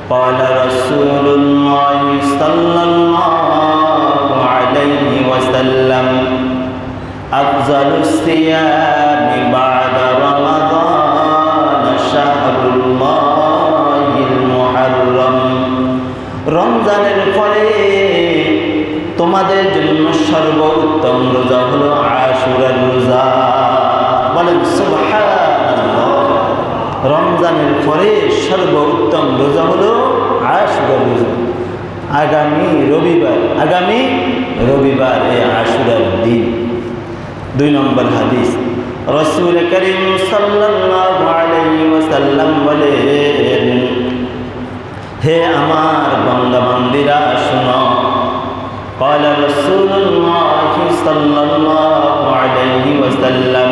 قال رسول الله صلى الله عليه وسلم أفضل الصيام بعد رمضان شهر الله المحرم রমজানের পরে তোমাদের জন্য সর্বোত্তম রোজা হলো আশুরার রোজা। বলেন সুবহানাল্লাহ। রমজানের পরে সর্বোত্তম রোজা হলো আশুরার রোজা। আগামী রবিবার এই আশুরার দিন। 2 নম্বর হাদিস, রাসূল করিম সাল্লাল্লাহু আলাইহি ওয়াসাল্লাম বলেন, হে আমার বান্দা বান্দীরা শুনো। قال رسول الله صلى الله عليه وسلم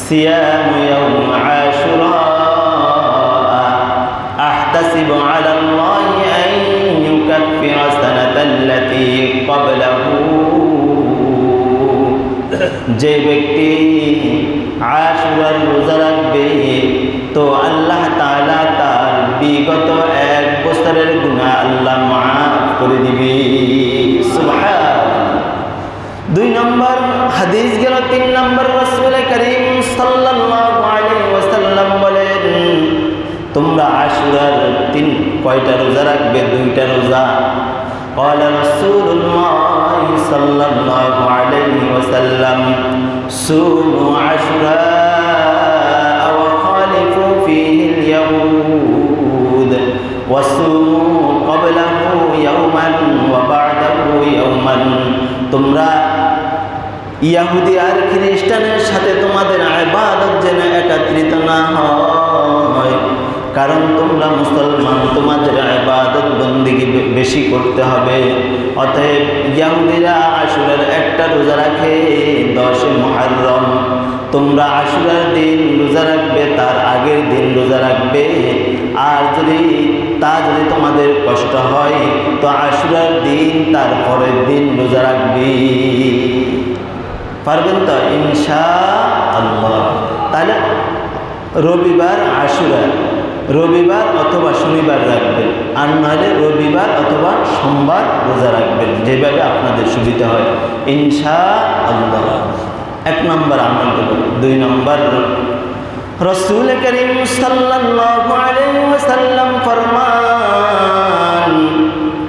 صيام يوم عاشوراء أحتسب على الله أن يكفر السنة التي قبله। যে ব্যক্তি আশুরার রোজা রাখবে তো আল্লাহ তাআলা তার বিগত 1 বছরের গুনাহ আল্লাহ মাফ করে দিবে। সুবহানাল্লাহ। 2 নম্বর হাদিস গেল। 3 নম্বর রাসূল করিম সাল্লাল্লাহু আলাইহি ওয়াসাল্লাম বলেন, তোমরা আশুরার কয়টা রোজা রাখবে? 2টা রোজা। قال رسول الله صلى الله عليه وسلم صوموا عاشوراء وخالفوا فيه اليهود وصوموا قبله يوما وبعده يوما। তোমরা ইহুদি আর খ্রিস্টানের সাথে তোমাদের ইবাদত যেন একত্রিত না হয়, কারণ তোমরা মুসলমান, তোমাদের ইবাদত বন্দেগী বেশি করতে হবে। অতএব ইহুদিরা আশুরার একটা রোজা রাখে 10 মুহররম, তোমরা আশুরার দিন রোজা রাখবে, তার আগের দিন রোজা রাখবে। আর যদি তোমাদের কষ্ট হয় তো আশুরার দিন তার পরের দিন রোজা রাখবি। পারবেন তো ইনশাআল্লাহ? তাহলে রবিবার আশুরা, রবিবার অথবা শনিবার রাখবেন, আর নাহলে রবিবার অথবা সোমবার রোজা রাখবেন, যেভাবে আপনাদের সুবিধা হয় ইনশাআল্লাহ। 1 নম্বর আমল হলো। 2 নম্বর, রাসূল করিম সাল্লাল্লাহু আলাইহি ওয়াসাল্লাম ফরমান,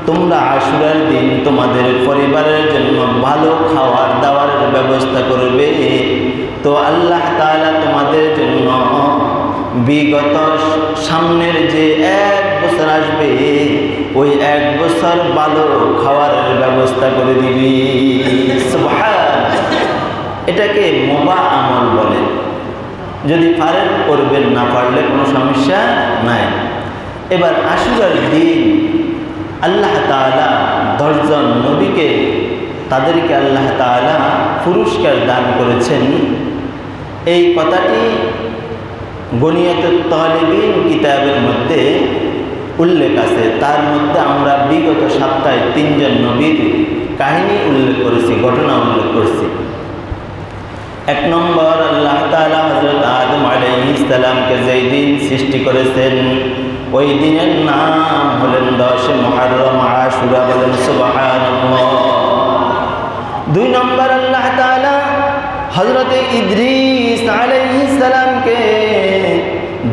তোমরা আশুরার দিন তোমাদের পরিবারের জন্য ভালো খাওয়ার দাওয়ার ব্যবস্থা করবে, তো আল্লাহ তাআলা তোমাদের জন্য বিগত সামনের যে 1 বছর আসবে ওই 1 বছর ভালো খাওয়ার ব্যবস্থা করে দিবি। সুবহানাল্লাহ। এটাকে মুবাহ আমল বলে। যদি পারেন করবেন, না পারলে কোনো সমস্যা নাই। এবার আশুরার দিন আল্লাহ তাআলা 10 জন নবীকে, তাদেরকে আল্লাহ তাআলা পুরস্কার দান করেছেন। এই কথাটি গনিয়াতুত তালিবিন কিতাবের মধ্যে উল্লেখ আছে। তার মধ্যে আমরা বিগত সপ্তাহে 3 জন নবীর কাহিনী উল্লেখ করেছি, ঘটনা উল্লেখ করেছি। 1 নম্বর, আল্লাহ তাআলা হযরত আদম আলাইহিস সালামকে যেই দিন সৃষ্টি করেছেন ওই দিনের নাম হলেন 10 মুহররম আশুরা। বলেন সুবহানাল্লাহ। 2 নম্বর, আল্লাহ তাআলা হযরত ইদ্রিস আলাইহিস সালামকে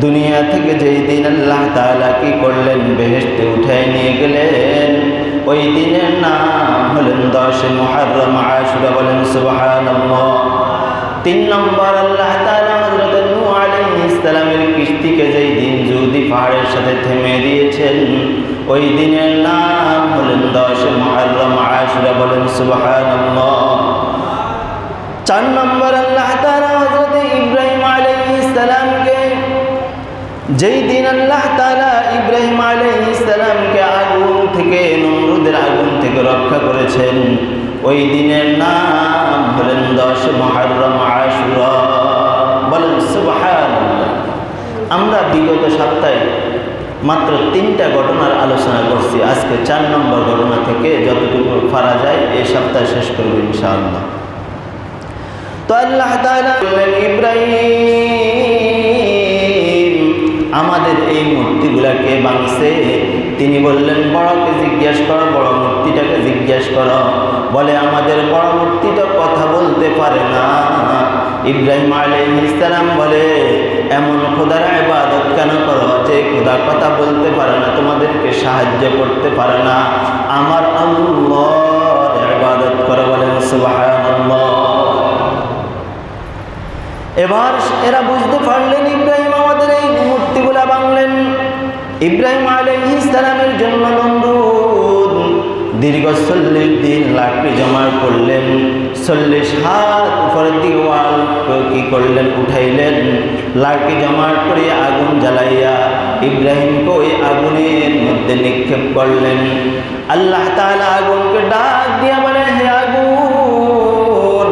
দুনিয়া থেকে যেই দিন আল্লাহ তাআলা কি করলেন, বেহেশতে উঠায় নিয়ে গেলেন, ওই দিনের নাম হলেন 10 মুহররম আশুরা। বলেন সুবহানাল্লাহ। 3 নম্বর, আল্লাহ তাআলা হযরত নূহ আলাইহিস সালামের কিস্তিকে যেই দিন জুদি পাহাড়ের সাথে থেমে দিয়েছেন ওই দিনের নাম হলেন 10 মুহররম আশুরা। বলেন সুবহানাল্লাহ। 4 নম্বর, আল্লাহ তাআলা হযরত ইব্রাহিম আলাইহিস সালামকে যেই দিন আল্লাহ তাআলা ইব্রাহিম আলাইহিস সালামকে আগুন থেকে, নমরুদের আগুন থেকে রক্ষা করেছেন ওই দিনের নাম হলেন 10 মুহররম আশুরা। বলেন সুবহানাল্লাহ। আমরা বিগত সপ্তাহে মাত্র 3টা ঘটনার আলোচনা করছি। আজকে 4 নম্বর ঘটনা থেকে যতটুকু পারা যায় এই সপ্তাহে শেষ করব ইনশাআল্লাহ। তো আল্লাহ তাআলা বললেন, ইব্রাহিম আমাদের এই মূর্তিগুলাকে ভাঙছে তিনি বললেন, বড়কে জিজ্ঞেস করো, বড় মূর্তিটাকে জিজ্ঞেস করো। বলে, আমাদের বড় মূর্তিটা কথা বলতে পারে না। ইব্রাহিম আলাইহিস সালাম বলে, এমন খোদার ইবাদত কেন করো যে খোদা কথা বলতে পারে না, তোমাদেরকে সাহায্য করতে পারে না? আমার আল্লাহর ইবাদত করো। বলেন সুবহানাল্লাহ। এবার এরা বুঝতে পারলেন ইব্রাহিম আমাদের এই মূর্তিগুলা ভাঙলেন। ইব্রাহিম আলাইহিস সালামের জন্য নমরুদ দীর্ঘ 40 দিন লাকড়ি জমা করলেন। 40 হাত উপরের দিকে ওয়াল কি করলেন, উঠাইলেন। লাকড়ি জমা করে আগুন জ্বালাইয়া ইব্রাহিমকে ওই আগুনের মধ্যে নিক্ষেপ করলেন। আল্লাহ তাআলা আগুনকে ডাক দিয়া বলে, হে আগুন,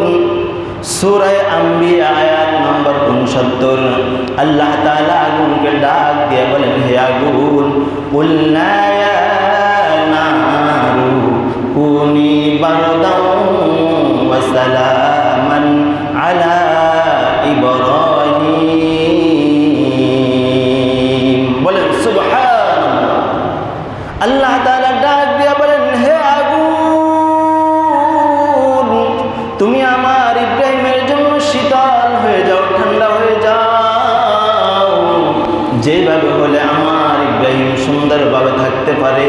সূরা আম্বিয়া আয়াত নম্বর 69। আল্লাহ তাআলা আগুনকে ডাক দিয়ে বলেন, হে আগুন, কুলনা ইয়া নারু কুনি বারদান ওয়া সালামান আলা ইব্রাহিম। বলেন সুবহানাল্লাহ। আল্লাহ তাআলা ডাক দিয়ে বলেন, হে আগুন, তুমি আমার ইব্রাহিমের জন্য শীতল হয়ে যাও, ঠান্ডা হয়ে যাও। যেভাবে হলে আমার ইব্রাহিম সুন্দরভাবে থাকতে পারে,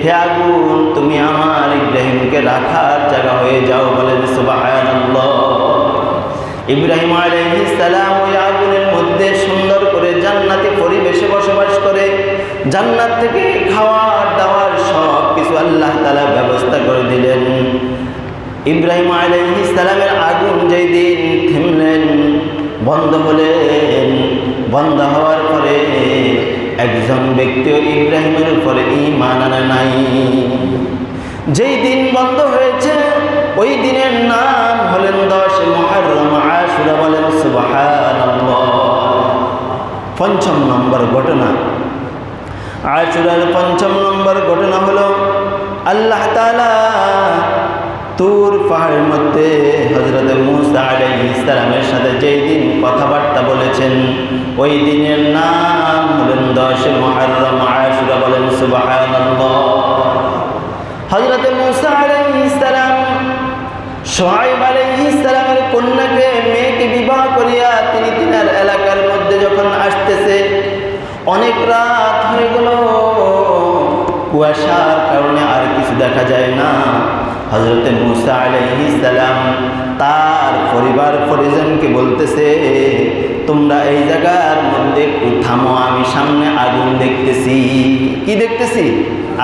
হে আগুন, তুমি আমার ইব্রাহিমকে রাখার জায়গা হয়ে যাও। বলেন সুবহানাল্লাহ। ইব্রাহিম আলাইহিস সালাম ওই আগুনের মধ্যে সুন্দর করে জান্নাতি পরিবেশে বসবাস করে। জান্নাত থেকে খাওয়ার দাওয়ার সব কিছু আল্লাহ তাআলা ব্যবস্থা করে দিলেন। ইব্রাহিম আলাইহিস সালামের আগুন যেই দিন থেমলেন, বন্ধ হলেন, বন্ধ হওয়ার পরে একজন ব্যক্তিও ইব্রাহিমের উপরে ঈমান আনে নাই। যেই দিন বন্ধ হয়েছে ওই দিনের নাম হলেন 10 মুহররম আশুরা। বলেন সুবহানাল্লাহ। ৫ম নম্বর ঘটনা, আশুরার ৫ম নম্বর ঘটনা হলো আল্লাহ তাআলা তুর পাহাড়ের মধ্যে হযরত মূসা আলাইহিস সালামের সাথে যেই দিন কথাবার্তা বলেছেন ওই দিনের নাম হলেন 10 মুহররম আশুরা। বলেন সুবহানাল্লাহ। হযরত মূসা আলাইহিস সালাম শুআয়ব আলাইহিস সালামের কন্যাকে মেয়েকে বিবাহ করিয়া তিনি তিনার এলাকার মধ্যে যখন আসতেছে, অনেক রাত হয়ে গেল, কুয়াশার কারণে আর কিছু দেখা যায় না। হযরত মূসা আলাইহিস সালাম তার পরিবার পরিজনকে বলতেছে, তোমরা এই জায়গার মধ্যে একটু থামো, আমি সামনে আগুন দেখতেছি। কি দেখতেছি?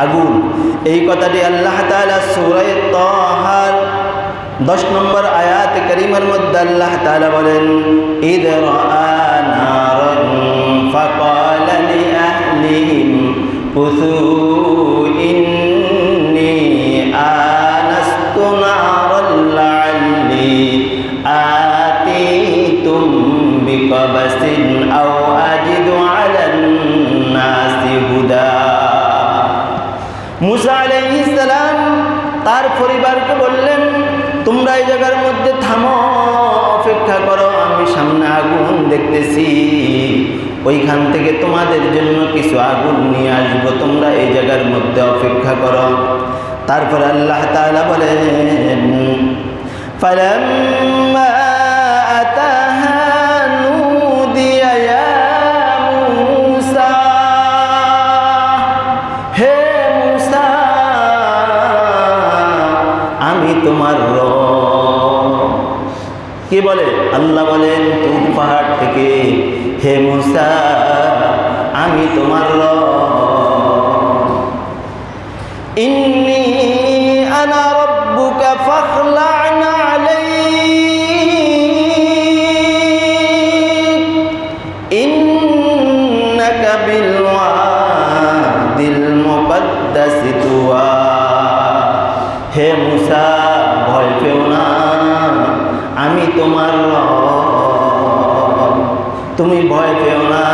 আগুন। এই কথাটি আল্লাহ তাআলা সূরা তাহার 10 নম্বর আয়াত কারীমার মধ্যে আল্লাহ তাআলা বলেন, ইদ রাআ নারান ফাকালা লিআহলিহিম কুসু ইন্নী আনাস্তু নারান লাআল্লি আতীতুম বিকবাসিন আও আজিদু আলান নাসি হুদা। মূসা আলাইহিস সালাম তার পরিবারকে বললেন, তোমরা এই জায়গার মধ্যে থামো, অপেক্ষা করো, আমি সামনে আগুন দেখতেছি, ওইখান থেকে তোমাদের জন্য কিছু আগুন নিয়ে আসবো, তোমরা এই জায়গার মধ্যে অপেক্ষা করো। তারপর আল্লাহ তাআলা বলেন, ফালাম্মা আতাহা নুদিয়া ইয়া মূসা, হে মূসা, আমি তোমার রব। কি বলে? আল্লাহ বলেন তুর পাহাড় থেকে, হে মূসা, আমি তোমার রব। ইন্নী আনা রাব্বুকা ফাখলা'ন আলাইক ইন্নাকা বিল ওয়াদিল মুকদ্দাসি তুওয়া। হে মূসা, ভয় পেও না, আমি তোমার রব। তুমি ভয় পেও না,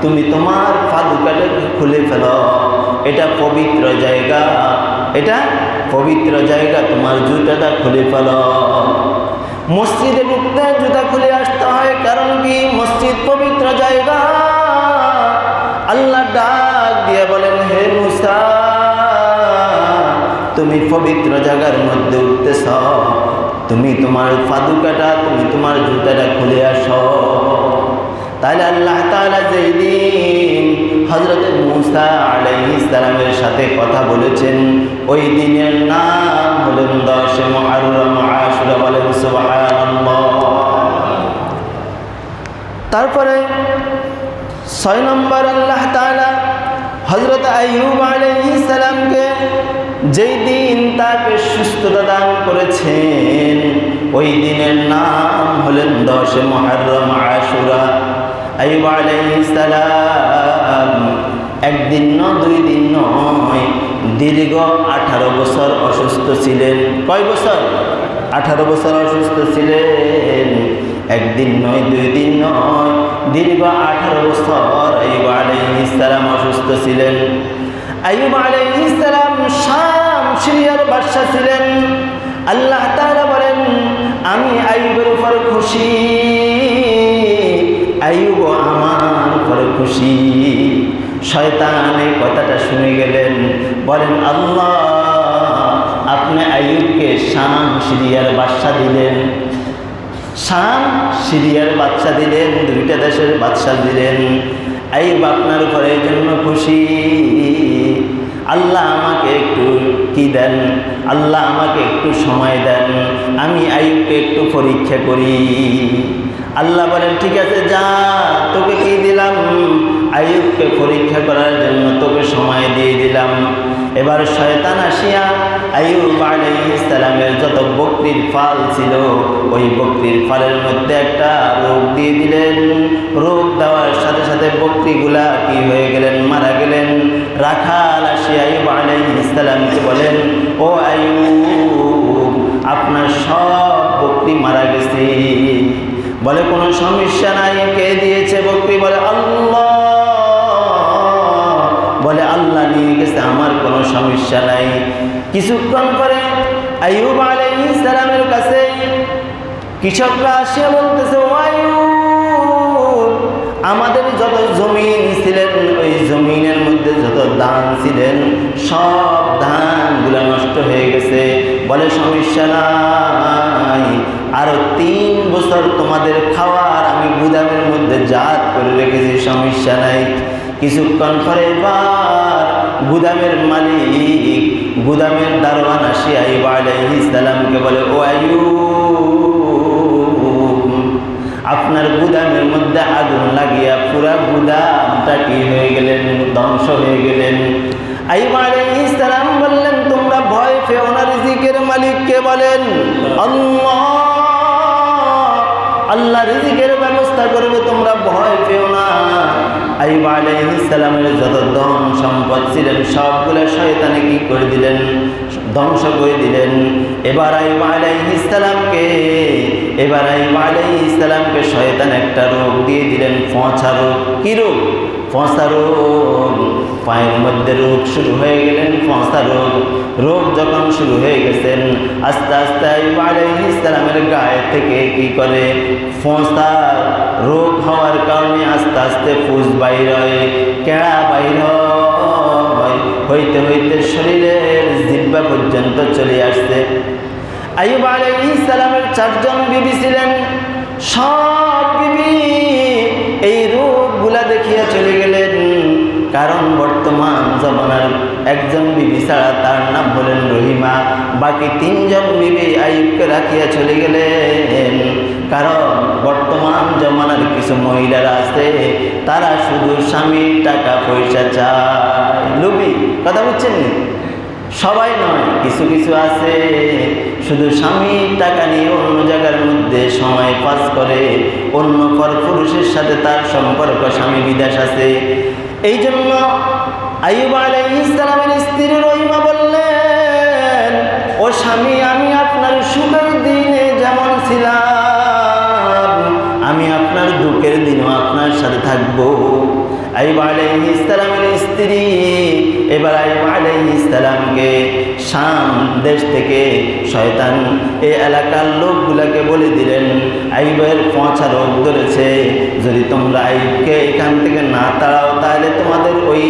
তুমি তোমার পাদুকাটা খুলে ফেলো, এটা পবিত্র জায়গা, এটা পবিত্র জায়গা, তোমার জুতাটা খুলে ফেলো। মসজিদে ঢুকতে জুতা খুলে আসতে হয়, কারণ কি? মসজিদ পবিত্র জায়গা। আল্লাহ ডাক দিয়ে বলেন, তুমি পবিত্র জায়গার মধ্যে উঠতেছ, তুমি তোমার পাদুকাটা, তুমি তোমার জুতাটা খুলে আসো। তাহলে আল্লাহ তাআলা যেই দিন হযরত মূসা আলাইহিস সালামের সাথে কথা বলেছেন, ওই দিনের নাম হলেন 10 মুহররম আশুরা। বলেন সুবহানাল্লাহ। তারপরে 6 নম্বর আল্লাহ তাআলা হযরত আইয়ুব আলাইহিস সালামকে যেই দিন তাকে সুস্থতা দান করেছেন, ওই দিনের নাম হলেন 10 মুহররম আশুরা। আইয়ুব আলাইহিস সালাম একদিন নয়, 2 দিন নয়, দীর্ঘ 18 বছর অসুস্থ ছিলেন। কয় বছর? 18 বছর অসুস্থ ছিলেন। একদিন নয়, 2 দিন নয়, দীর্ঘ 18 বছর আইয়ুব আলাইহিস সালাম অসুস্থ ছিলেন। আইয়ুব আলাইহিস সালাম শাম সিরিয়ার বাদশা ছিলেন। আল্লাহ তাআলা বলেন, আমি আইয়ুবের উপর খুশি, আইয়ুব আমার উপর খুশি। শয়তান এই কথাটা শুনে গেলেন, বলেন আল্লাহ আপনি আইয়ুবকে শাম সিরিয়ার বাদশা দিলেন, শাম সিরিয়ার বাদশা দিলেন, 2টা দেশের বাদশা দিলেন। আইয়ুব আপনার উপরে এই জন্য খুশি। আল্লাহ আমাকে একটু কি দেন, আল্লাহ আমাকে একটু সময় দেন, আমি আইয়ুবকে একটু পরীক্ষা করি। আল্লাহ বলেন, ঠিক আছে যা, তোকে কি দিলাম? আইয়ুবকে পরীক্ষা করার জন্য তোকে সময় দিয়ে দিলাম। এবার শয়তান আসিয়া আইয়ুব আলাইহিস সালামের যত বকরির ফাল ছিল, ওই বকরির ফালের মধ্যে একটা রোগ দিয়ে দিলেন। রোগ দেওয়ার সাথে সাথে বকরিগুলা কি হয়ে গেলেন? মারা গেলেন। রাখাল আসিয়া আইয়ুব আলাইহিস সালামকে বলেন, ও আইয়ুব আপনার সব বকরি মারা গেছে। বলে কোনো সমস্যা নাই, কে দিয়েছে বকরি? বলে আল্লাহ। বলে আল্লাহ নিয়ে গেছে, আমার কোনো সমস্যা নাই। কিছুক্ষণ পরে আইয়ুব আলাইহিস সালামের কাছে কৃষকরা আসিয়া বলতেছে, ও আইয়ুব আমাদের যত জমিন ছিলেন, ওই জমিনের মধ্যে যত ধান ছিলেন, সব ধানগুলো নষ্ট হয়ে গেছে। বলে সমস্যা নাই, আরো 3 বছর তোমাদের খাওয়ার আমি গুদামের মধ্যে জাত করে রেখেছি, সমস্যা নাই। কিছুক্ষণ পরে এবার গুদামের মালিক, গুদামের দারোয়ান আসি আইয়ুব আলাইহিস সালামকে বলে, ও আইয়ুব আপনার গুদামের মধ্যে আগুন লাগিয়া পুরা গুদামটা কি হয়ে গেলেন? ধ্বংস হয়ে গেলেন। আইয়ুব আলাইহিস সালাম বললেন, তোমরা ভয় পেও না, রিজিকের মালিককে বলেন আল্লাহ, আল্লাহ রিজিকের ব্যবস্থা করবে, তোমরা ভয় পেও না। আইয়ুব আলাইহিস সালামের যত ধন সম্পদ ছিলেন সবগুলো শয়তানে কি করে দিলেন? ধ্বংস করে দিলেন। এবার আইয়ুব আলাইহিস সালামকে শয়তান একটা রোগ দিয়ে দিলেন, ফোঁচা রোগ। কি রোগ? ফোঁচা রোগ। পায়ের মধ্যে রোগ শুরু হয়ে গেলেন, ফোঁচা রোগ। রোগ যখন শুরু হয়ে গেছেন, আস্তে আস্তে আইয়ুব আলাইহিস সালামের গায়ে থেকে কি করে? ফোঁচা রোগ হওয়ার কারণে আস্তে আস্তে ফুস বাইর হয়, কেড়া বাইর হয়, হইতে হইতে শরীরের জিহ্বা পর্যন্ত চলে আসছে। আইয়ুব আলাইহিস সালামের 4 জন বিবি ছিলেন। সব বিবি এই রোগগুলা দেখিয়া চলে গেলেন। কারণ বর্তমান জমানার একজন বিবি ছাড়া, তার নাম হলেন রহিমা, বাকি 3 জন বিবি আইয়ুবকে রাখিয়া চলে গেলেন। কারণ বর্তমান জমানার কিছু মহিলারা আছে, তারা শুধু স্বামীর টাকা পয়সা চায়, লোভী। কথা বুঝছেন? সবাই নয়, কিছু কিছু আছে শুধু স্বামীর টাকা নিয়ে অন্য জায়গার মধ্যে সময় পাস করে, অন্য পরপুরুষের সাথে তার সম্পর্ক, স্বামী বিদেশ আছে। এই জন্য আইয়ুব আলাইহিস সালামের স্ত্রী রহিমা বললেন, ও স্বামী, আমি আপনার সুখের দিনে যেমন ছিলাম, আমি আপনার দুঃখের দিনও আপনার সাথে থাকবো। আইয়ুব আলাইহিস সালামের স্ত্রী এবার আইয়ুব আলাইহিস সালামকে শাম দেশ থেকে শয়তান এই এলাকার লোকগুলাকে বলে দিলেন, আইয়ুবের 5 রোগ ধরেছে, যদি তোমরা আইয়ুবকে এখান থেকে না তাড়াও তাহলে তোমাদের ওই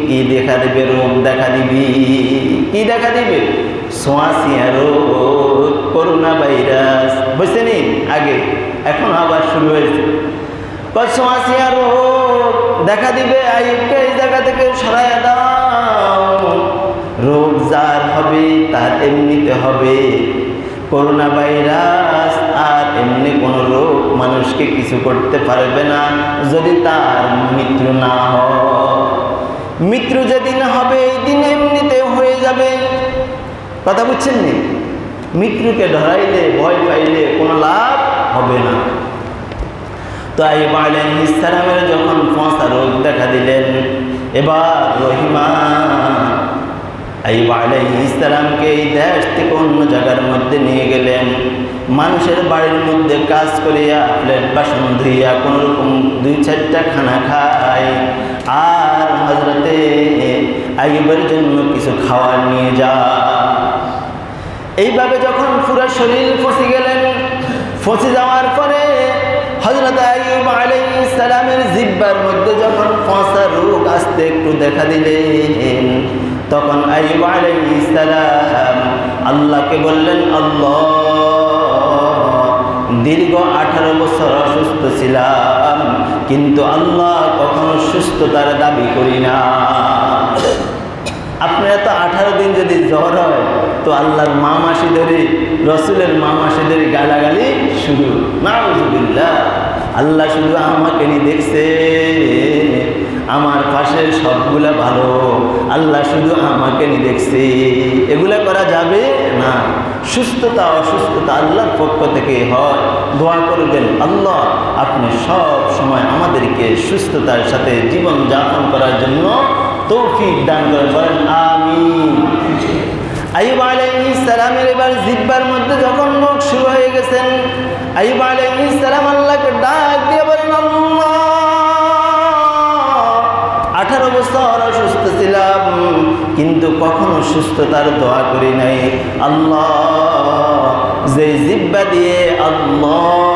কি দেখা দিবে, রোগ দেখা দিবি। কি দেখা দিবে? সোয়াশিয়া রোগ, করোনা ভাইরাস, বুঝছেনি আগে, এখন আবার শুরু হয়েছে। সোয়াশিয়া রোগ দেখা দিবে, আইয়ুবকে এই জায়গা থেকে সরাইয়া দাও। রোগ যার হবে তার এমনিতে হবে। করোনা ভাইরাস আর এমনি কোনো রোগ মানুষকে কিছু করতে পারবে না যদি তার মৃত্যু না হয়। মৃত্যু যেদিন হবে এই দিন এমনিতে হয়ে যাবে। কথা বুঝছেন নি? মৃত্যুকে ধরাইলে ভয় পাইলে কোনো লাভ হবে না। তো আইয়ুব আলাইহিস সালামের যখন 5 রোগ দেখা দিলেন, এবার রহিমা আইয়ুব আলাইহিস সালামকে এই দেশ থেকে অন্য জায়গার মধ্যে নিয়ে গেলেন। মানুষের বাড়ির মধ্যে কাজ করিয়া প্লেট বাসন ধুইয়া কোনোরকম 2-4টা খানা খায়, আর হযরতে আইয়ুবের জন্য কিছু খাবার নিয়ে যায়। এইভাবে যখন পুরো শরীর ফসে গেলেন, ফসে যাওয়ার পরে হযরত আইয়ুব আলাইহিস সালামের জিহ্বার মধ্যে যখন 5 রোগ আসতে একটু দেখা দিলেন, তখন আইয়ুব আলাইহিস সালাম আল্লাহকে বললেন, আল্লাহ, দীর্ঘ 18 বছর অসুস্থ ছিলাম, কিন্তু আল্লাহ কখনো সুস্থতার দাবি করি না। আপনার তো 18 দিন যদি জ্বর হয় তো আল্লাহর মা মাসি ধরে, রসুলের মা মাসি ধরে গালাগালি শুরু। নাউযুবিল্লাহ। আল্লাহ শুধু আমাকে নিয়ে দেখছে, আমার পাশের সবগুলা ভালো, আল্লাহ শুধু আমাকে নিয়ে দেখছে। এগুলা করা যাবে না। সুস্থতা অসুস্থতা আল্লাহর পক্ষ থেকে হয়। দোয়া করবেন, আল্লাহ আপনি সব সময় আমাদেরকে সুস্থতার সাথে জীবন যাপন করার জন্য তৌফিক দান করেন, আমিন। আইয়ুব আলাইহিস সালামের এবার জিহ্বার মধ্যে যখন রোগ শুরু হয়ে গেছেন, আইয়ুব আলাইহিস সালাম আল্লাহকে ডাক দিয়ে বলেন, আল্লাহ, 18 বছর অসুস্থ ছিলাম, কিন্তু কখনো সুস্থতার দোয়া করি নাই। আল্লাহ, যে জিহ্বা দিয়ে আল্লাহ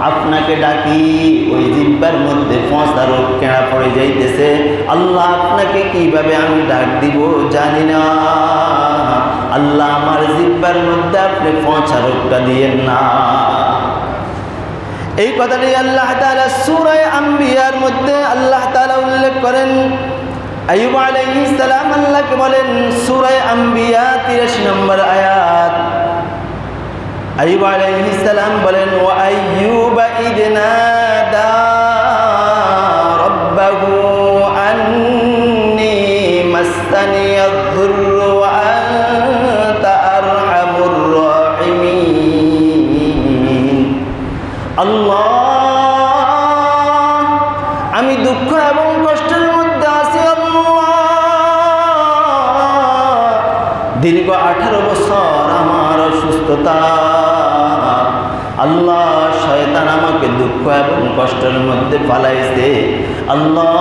আপনাকে ডাকি, ওই জিহ্বার মধ্যে 5 রোগ কেনা পড়ে যাইতেছে। আল্লাহ, আপনাকে কিভাবে আমি ডাক দিব জানি না। আল্লাহ, আমার জিহ্বার মধ্যে আপনি 5 রোগটা দিয়েন না। এই কথাটি আল্লাহ তাআলা সূরা আম্বিয়ার মধ্যে আল্লাহ তাআলা উল্লেখ করেন। আইয়ুব আলাইহিস সালাম আল্লাহকে বলেন, সূরা আম্বিয়া 83 নম্বর আয়াত। আইয়ুব আলাইহিস সালাম বলেন, ওয়া আইয়ুবা ইয নাদা রাব্বাহু আন্নী মাসসানিয়াদ-দুররু ওয়া আনতা আরহামুর রাহিমিন। আল্লাহ, আমি দুঃখ এবং কষ্টের মধ্যে আছি। আল্লাহ, দীর্ঘ 18 বছর আমার অসুস্থতা। আল্লাহ, শয়তান আমাকে দুঃখ এবং কষ্টের মধ্যে পালাইছে। আল্লাহ,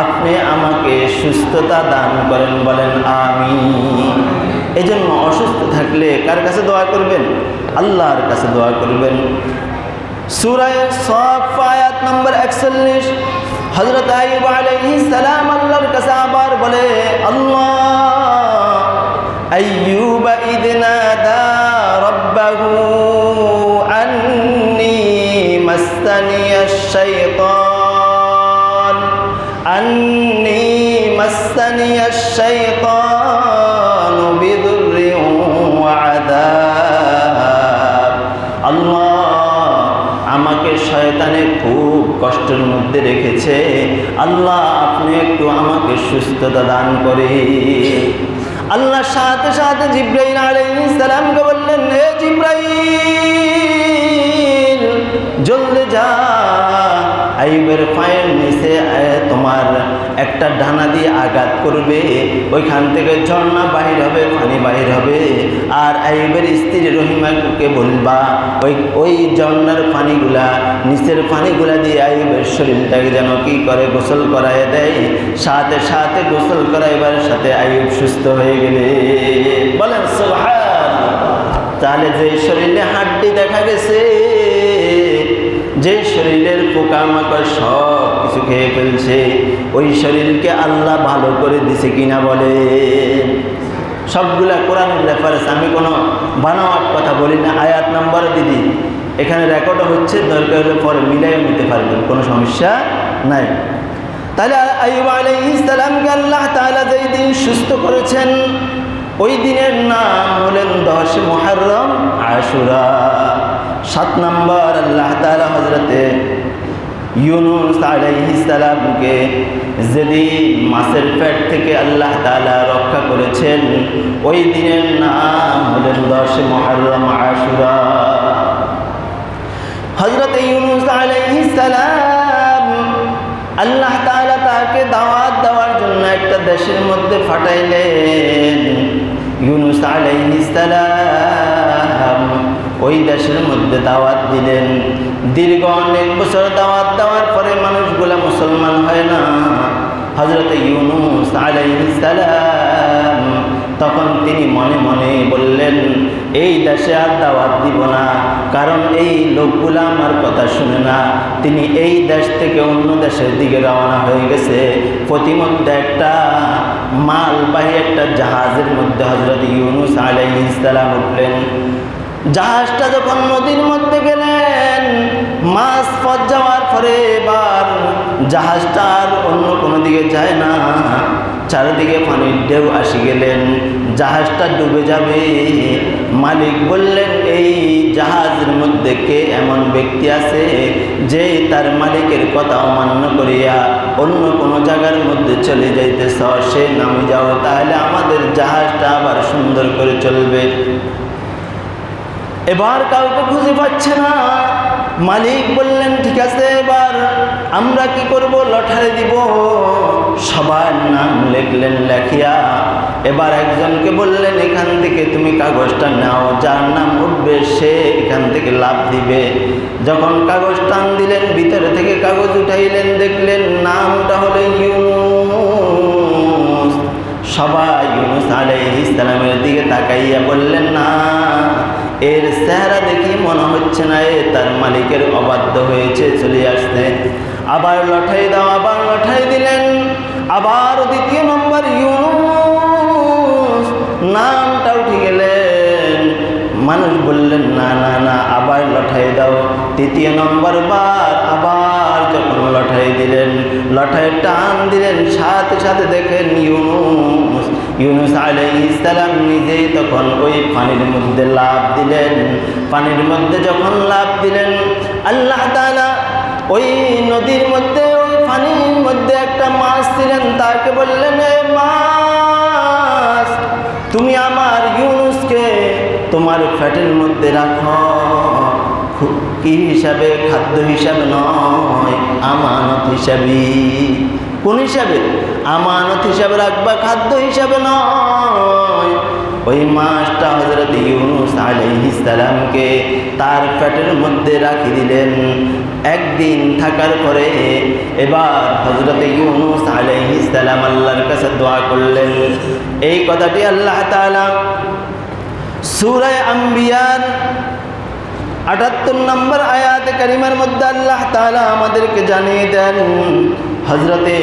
আপনি আমাকে সুস্থতা দান করেন, বলেন আমিন। এই জন্য অসুস্থ থাকলে কার কাছে দোয়া করবেন? আল্লাহর কাছে দোয়া করবেন। সূরা সাফ আয়াত নম্বর 41, হযরত আইয়ুব আলাইহিস সালাম আল্লাহর কাছে আবার বলে, আল্লাহ, আইয়ুবা ইয নাদা রাব্বাহু আন্নী মাসসানিয়াশ শাইতান আন্নী মাসসানিয়াশ শাইতানু বিদুররিন ওয়া আযাব। আল্লাহ, আমাকে শয়তানে খুব কষ্টের মধ্যে রেখেছে। আল্লাহ, আপনি একটু আমাকে সুস্থতা দান করে। আল্লাহ সাথে সাথে জিবরাইল আলাইহিস সালামকে বললেন, হে জিবরাইল, জলদি যা, আইয়ুবের পায়ের নিচে তোমার একটা ডানা দিয়ে আঘাত করবে, ওইখান থেকে ঝর্ণা বাহির হবে, পানি বাহির হবে। আর আইয়ুবের স্ত্রী রহিমাকে বলবা ওই ঝর্ণার পানিগুলা, নিচের পানিগুলা দিয়ে আইয়ুবের শরীরটাকে যেন কি করে গোসল করায় দেয়। সাথে সাথে গোসল করাইবার সাথে আইয়ুব সুস্থ হয়ে গেলে। বলেন সুবহানাল্লাহ। তাহলে যে শরীরে হাড্ডি দেখা গেছে, যে শরীরের পোকামাকড় সব কিছু খেয়ে ফেলছে, ওই শরীরকে আল্লাহ ভালো করে দিছে কিনা বলে? সবগুলা কোরআনের রেফারেন্স, আমি কোনো বানাওয়াট কথা বলি না। আয়াত নাম্বার দিদি এখানে রেকর্ডও হচ্ছে, দরকার হলে পরে মিলাইও নিতে পারবেন, কোনো সমস্যা নাই। তাহলে আইয়ুব আলাইহিস সালামকে আল্লাহ তাআলা যেই দিন সুস্থ করেছেন, ওই দিনের নাম হলেন 10 মুহররম আশুরা। 7 নম্বর আল্লাহ তাআলা হযরতে ইউনুস আলাইহিস সালামকে যেদিন মাছের পেট থেকে আল্লাহ তাআলা রক্ষা করেছেন, ওই দিনের নাম হলেন 10 মুহররম আশুরা। হযরতে ইউনুস আলাইহিস সালাম আল্লাহ তাআলা তাকে দাওয়াত দেওয়ার জন্য একটা দেশের মধ্যে পাঠাইলেন। ইউনুস আলাইহিস সালাম ওই দেশের মধ্যে দাওয়াত দিলেন। দীর্ঘ অনেক বছর দাওয়াত দেওয়ার পরে মানুষগুলা মুসলমান হয় না। হযরত ইউনুস আলাইহিস সালাম তখন তিনি মনে মনে বললেন, এই দেশে আর দাওয়াত দিব না, কারণ এই লোকগুলা আমার কথা শুনে না। তিনি এই দেশ থেকে অন্য দেশের দিকে রওনা হয়ে গেছে। প্রতিমধ্যে একটা মালবাহী একটা জাহাজের মধ্যে হযরত ইউনুস আলাইহিস সালাম উঠলেন। জাহাজটা যখন নদীর মধ্যে গেলেন, মাছ পথ যাওয়ার পরে এবার জাহাজটা আর অন্য কোনো দিকে যায় না, চারিদিকে পানির ঢেউ আসি গেলেন, জাহাজটা ডুবে যাবে। মালিক বললেন, এই জাহাজের মধ্যে কে এমন ব্যক্তি আছে যে তার মালিকের কথা অমান্য করিয়া অন্য কোনো জায়গার মধ্যে চলে যাইতেছ, সে নামে যাও, তাহলে আমাদের জাহাজটা আবার সুন্দর করে চলবে। এবার কাউকে খুঁজে পাচ্ছে না। মালিক বললেন, ঠিক আছে, এবার আমরা কি করব, লটারি দিব। সবার নাম লিখলেন, লেখিয়া এবার একজনকে বললেন, এখান থেকে তুমি কাগজটা নাও, যার নাম উঠবে সে এখান থেকে লাভ দিবে। যখন কাগজ টান দিলেন, ভিতরে থেকে কাগজ উঠাইলেন, দেখলেন নামটা হলো ইউনুস। সবাই ইউনুস আলাইহিস সালামের দিকে তাকাইয়া বললেন, না, এর চেহারা দেখি মনে হচ্ছে না এ তার মালিকের অবাধ্য হয়েছে, চলে আসছে। আবার লটাই দাও, আবার লটাই দিলেন, আবার দ্বিতীয় নম্বর ইউনুস নামটা উঠে গেলেন। মানুষ বললেন, না না না, আবার লটাই দাও। তৃতীয় নম্বর বার আবার যখন লটাই দিলেন, লটাই টান দিলেন, সাথে সাথে দেখেন ইউনুস আলাইহিস সালাম নিজেই তখন ওই পানির মধ্যে লাফ দিলেন। পানির মধ্যে যখন লাফ দিলেন, আল্লাহ তাআলা ওই নদীর মধ্যে, ওই পানির মধ্যে একটা মাছ ছিলেন, তাকে বললেন, এ মাছ, তুমি আমার ইউনুসকে তোমার পেটের মধ্যে রাখো, কি হিসাবে? খাদ্য হিসাবে নয়, আমানত হিসাবে। কোন হিসাবে? আমানত হিসাবে রাখবা, খাদ্য হিসাবে নয়। ওই মাছটা হযরত ইউনুস আলাইহিস সালামকে তার পেটের মধ্যে রাখি দিলেন। একদিন থাকার পরে এবার হযরত ইউনুস আলাইহিস সালাম আল্লাহর কাছে দোয়া করলেন। এই কথাটি আল্লাহ তাআলা সূরা আম্বিয়ার 78 নম্বর আয়াতে কারিমার মধ্যে আল্লাহ তাআলা আমাদেরকে জানিয়ে দেন, হযরতে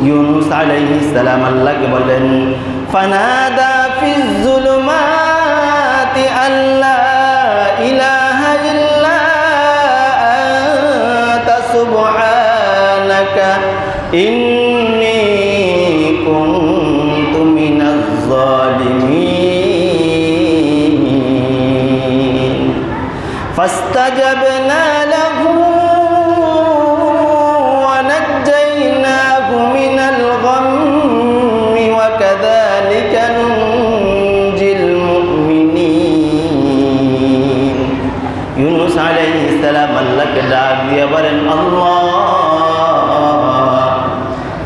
ইউনুস আলাইহিস সালাম আল্লাহকে বলেন, ফানাদা ফিজ যুলুমাতি আল্লা ইলাহা ইল্লা আনতা সুবহানাকা ইন্নী কুনতু মিনাজ যালিমিন। ফাস্তাজাবনা লাহু আল্লাহকে ডাক দিয়ে বলেন, আল্লাহ,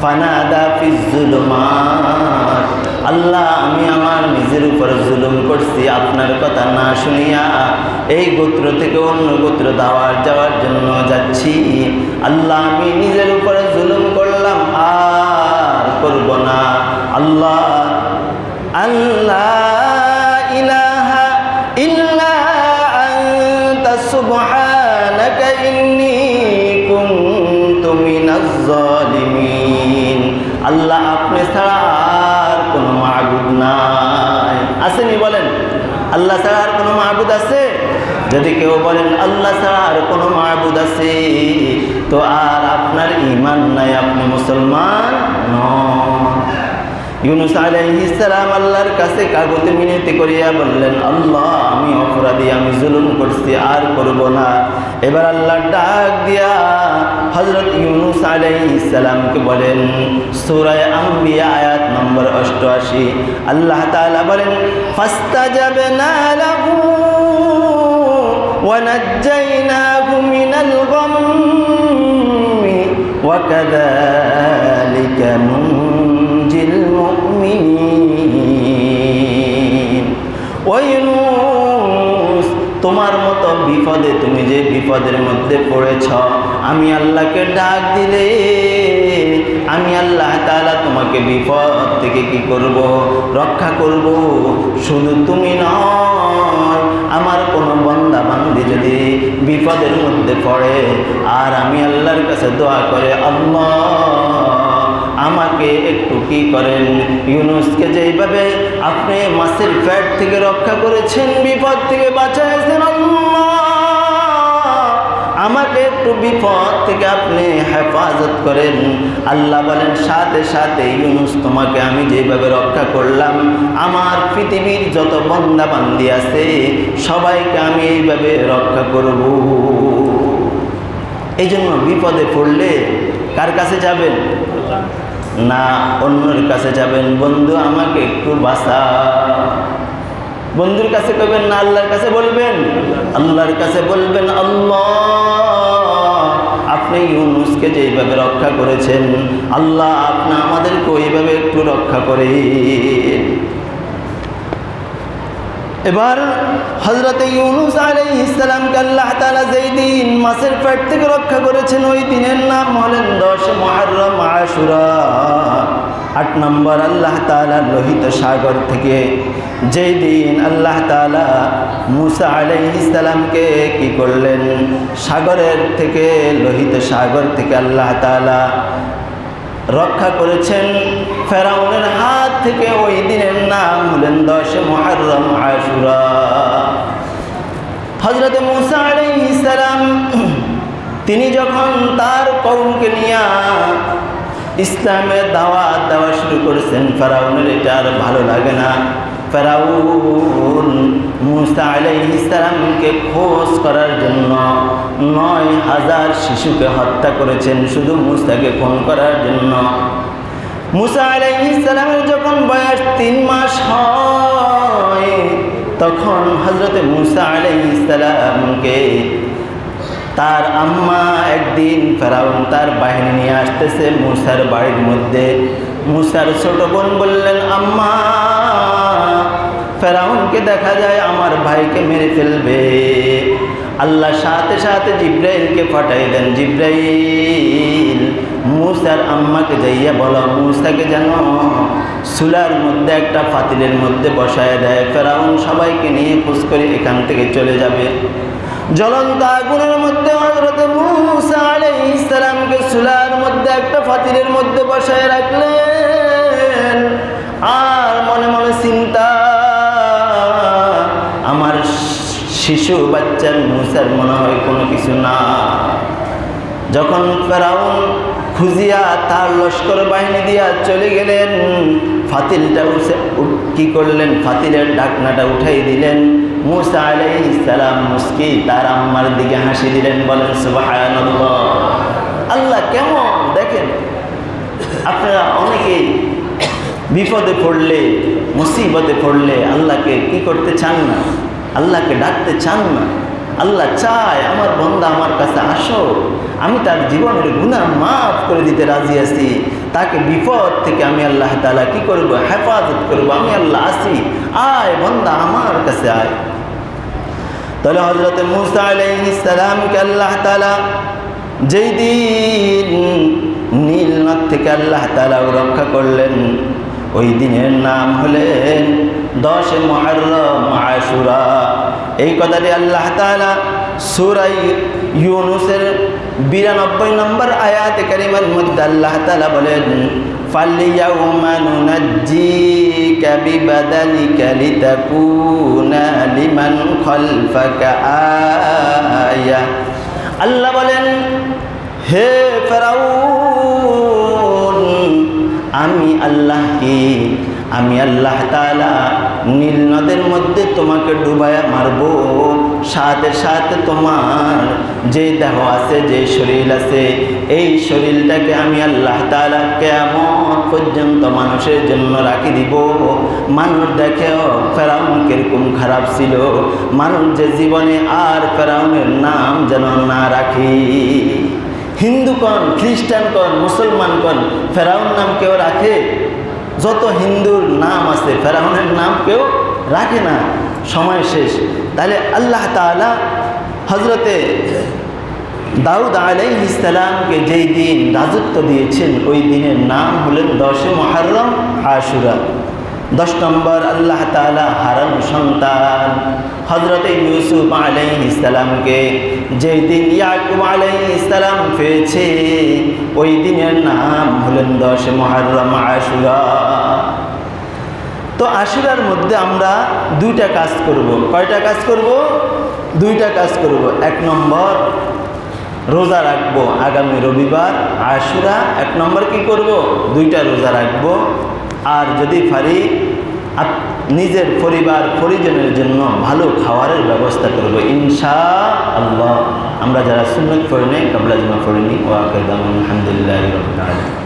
ফানাদা ফিজ যুলুমাত, আল্লাহ, আমি আমার নিজের উপর জুলুম করছি, আপনার কথা না শুনিয়া এই গোত্র থেকে অন্য গোত্র যাওয়ার জন্য যাচ্ছি। আল্লাহ, আমি নিজের উপরে জুলুম করলাম, আর আল্লাহ আপনি ছাড়া আর কোনো মাবুদ নাই। আসেনি বলেন? আল্লাহ ছাড়া আর কোনো মাবুদ আছে? যদি কেউ বলেন আল্লাহ ছাড়া আর কোনো মাবুদ আছে, তো আর আপনার ঈমান নাই, আপনি মুসলমান নন। ইউনুস আলাইহিস সালাম আল্লাহর কাছে কাগজে মিনতি করিয়া বললেন, আল্লাহ আমি অপরাধী, আমি জুলুম করছি, আর করব না। এবার আল্লাহ ডাক দিয়া হযরত ইউনুস আলাইহিস সালামকে বলেন, সূরা আম্বিয়া আয়াত নম্বর 88, আল্লাহ তাআলা বলেন, ফাস্তাজাবনা লাহু ওয়া নাজ্জায়নাহু মিনাল গাম্মি ওয়া কাযালিকা নুনজিল মুমিনিন। ও ইউনুস, তোমার মতো বিপদে, তুমি যে বিপদের মধ্যে পড়েছ, আমি আল্লাহকে ডাক দিলে আমি আল্লাহ তাআলা তোমাকে বিপদ থেকে কি করব? রক্ষা করব। শুধু তুমি নয়, আমার কোনো বান্দা বান্দি যদি বিপদের মধ্যে পড়ে আর আমি আল্লাহর কাছে দোয়া করে, আল্লাহ আমাকে একটু কি করেন, ইউনুসকে যেইভাবে আপনি মাছের পেট থেকে রক্ষা করেছেন, বিপদ থেকে বাঁচাইছেন, আল্লাহ আমাকে একটু বিপদ থেকে আপনি হেফাজত করেন। আল্লাহ বলেন, সাথে সাথে ইউনুস তোমাকে আমি যেভাবে রক্ষা করলাম, আমার পৃথিবীর যত বান্দা বান্দি আছে সবাইকে আমি এইভাবে রক্ষা করব। এই জন্য বিপদে পড়লে কার কাছে যাবেন? না, অন্যের কাছে যাবেন, বন্ধু আমাকে একটু বাঁচা। বন্ধুর কাছে কইবেন না, আল্লাহর কাছে বলবেন। আল্লাহর কাছে বলবেন, আল্লাহ আপনি ইউনুসকে যেইভাবে রক্ষা করেছেন, আল্লাহ আপনি আমাদেরকে ওইভাবে একটু রক্ষা করেন। এবার হযরতে ইউনুস আলাইহিস সালামকে আল্লাহ তাআলা যেই দিন মাছের পেট থেকে রক্ষা করেছেন, ওই দিনের নাম হলেন 10 মুহররম আশুরা। 8 নম্বর, আল্লাহ তাআলা লোহিত সাগর থেকে যেই দিন আল্লাহ তাআলা মুসা আলাইহিস সালামকে কি করলেন, সাগরের থেকে, লোহিত সাগর থেকে আল্লাহ তাআলা রক্ষা করেছেন ফেরাউনের হাত থেকে, ওই দিনের নাম হলেন 10 মুহররম আশুরা। হযরত মুসা আলাইহিস সালাম তিনি যখন তার কওমকে নিয়ে ইসলামের দাওয়াত দেওয়া শুরু করেছেন, ফেরাউনের এটা আর ভালো লাগে না। ফেরাউন মুসা আলাইহিস সালামকে খোঁজ করার জন্য 9000 শিশুকে হত্যা করেছেন, শুধু মুসাকে খুন করার জন্য। মুসা আলাইহিস সালামের যখন বয়স 3 মাস হয়, তখন হযরত মুসা আলাইহিস সালামকে তার আম্মা একদিন, ফেরাউন তার বাহিনী নিয়ে আসতেছে মুসার বাড়ির মধ্যে। মুসার ছোট বোন বললেন, আম্মা ফেরাউনকে দেখা যায় আমার ভাইকে মেরে ফেলবে। আল্লাহ সাথে সাথে জিব্রাইলকে পাঠাইলেন, জিব্রাইল মুসার আম্মাকে যাইয়া বলো, মুসাকে যেন চুলার মধ্যে একটা পাতিলের মধ্যে বসায় দেয়, ফেরাউন সবাইকে নিয়ে খোঁজ করে এখান থেকে চলে যাবে। জ্বলন্ত আগুনের মধ্যে হযরত মুসা আলাইহিস সালামকে চুলার মধ্যে একটা পাতিলের মধ্যে বসায় রাখলেন। আর মনে মনে চিন্তা, আমার শিশু বাচ্চার মুসার মনে হয় কোনো কিছু না। যখন ফেরাউন খুঁজিয়া তার লস্কর বাহিনী দিয়া চলে গেলেন, ফাতিলটা কি করলেন, ফাতিলের ঢাকনাটা উঠাই দিলেন। মুসা আলাইহিস সালাম মুস্কি তার আম্মার দিকে হাসি দিলেন, বলেন সুবহানাল্লাহ। আল্লাহ কেমন দেখেন। আপনারা অনেকেই বিপদে পড়লে, মুসিবতে পড়লে আল্লাহকে কি করতে চান না, আল্লাহকে ডাকতে চান না। আল্লাহ চায় আমার বান্দা আমার কাছে আসো, আমি তার জীবনের গুনাহ মাফ করে দিতে রাজি আছি, তাকে বিপদ থেকে আমি আল্লাহ তাআলা কি করব, হেফাজত করব। আমি আল্লাহ আসি, আয় বান্দা আমার কাছে আয়। তাহলে হযরত মুসা আলাইহিস সালামকে আল্লাহ তাআলা যেই দিন নীল নদ থেকে আল্লাহ তাআলা রক্ষা করলেন, ওই দিনের নাম হলেন 10 মুহররম আশুরা। এই কথাটি আল্লাহ তাআলা সূরা ইউনূসের 92 নম্বর আয়াতে কারিমার মধ্যে আল্লাহ তাআলা বলেন ফালইয়াউমা নুনাজ্জিকা বিবাদানিকা লিতাকুনা লিমান খালফাকা আয়া। আল্লাহ বলেন, হে ফেরাউন, আমি আল্লাহ তাআলা নীল নদের মধ্যে তোমাকে ডুবায়া মারব, সাথে সাথে তোমার যে দেহ আছে, যে শরীর আছে, এই শরীরটাকে আমি আল্লাহ তাআলা কিয়ামত পর্যন্ত মানুষের জন্য রাখি দিব। মানুষ দেখেও ফেরাউন কিরকম খারাপ ছিল, মানুষ যে জীবনে আর ফেরাউনের নাম যেন না রাখি। হিন্দু কন, খ্রিস্টান কন, মুসলমান কন, ফেরাউন নাম কেউ রাখে? যত হিন্দুর নাম আছে ফেরাউনের নাম কেউ রাখে না, সময় শেষ। তাহলে আল্লাহ তাআলা হজরতে দাউদ আলাইহিস সালামকে যেই দিন রাজত্ব দিয়েছেন ওই দিনের নাম হলেন 10 মুহররম আশুরা। 10 নম্বর আল্লাহ তাআলা হারানো সন্তান হজরতে ইউসুফ আলাইহিস সালামকে যেই দিন ইয়াকুব আলাইহিস সালাম পেয়েছে ওই দিনের নাম হলেন 10 মুহররম আশুরা। তো আশুরার মধ্যে আমরা দুইটা কাজ করব। কয়টা কাজ করব? দুইটা কাজ করব। 1 নম্বর রোজা রাখবো আগামী রবিবার আশুরা। 1 নম্বর কি করব? দুইটা রোজা রাখবো। আর যদি পারি নিজের পরিবার পরিজনের জন্য ভালো খাবারের ব্যবস্থা করব ইনশাআল্লাহ। আমরা যারা সুন্নাত পড়ি নাই, কাবলা জমা পড়িনি, ওয়া আলহামদুলিল্লাহি রাব্বিল আলামিন।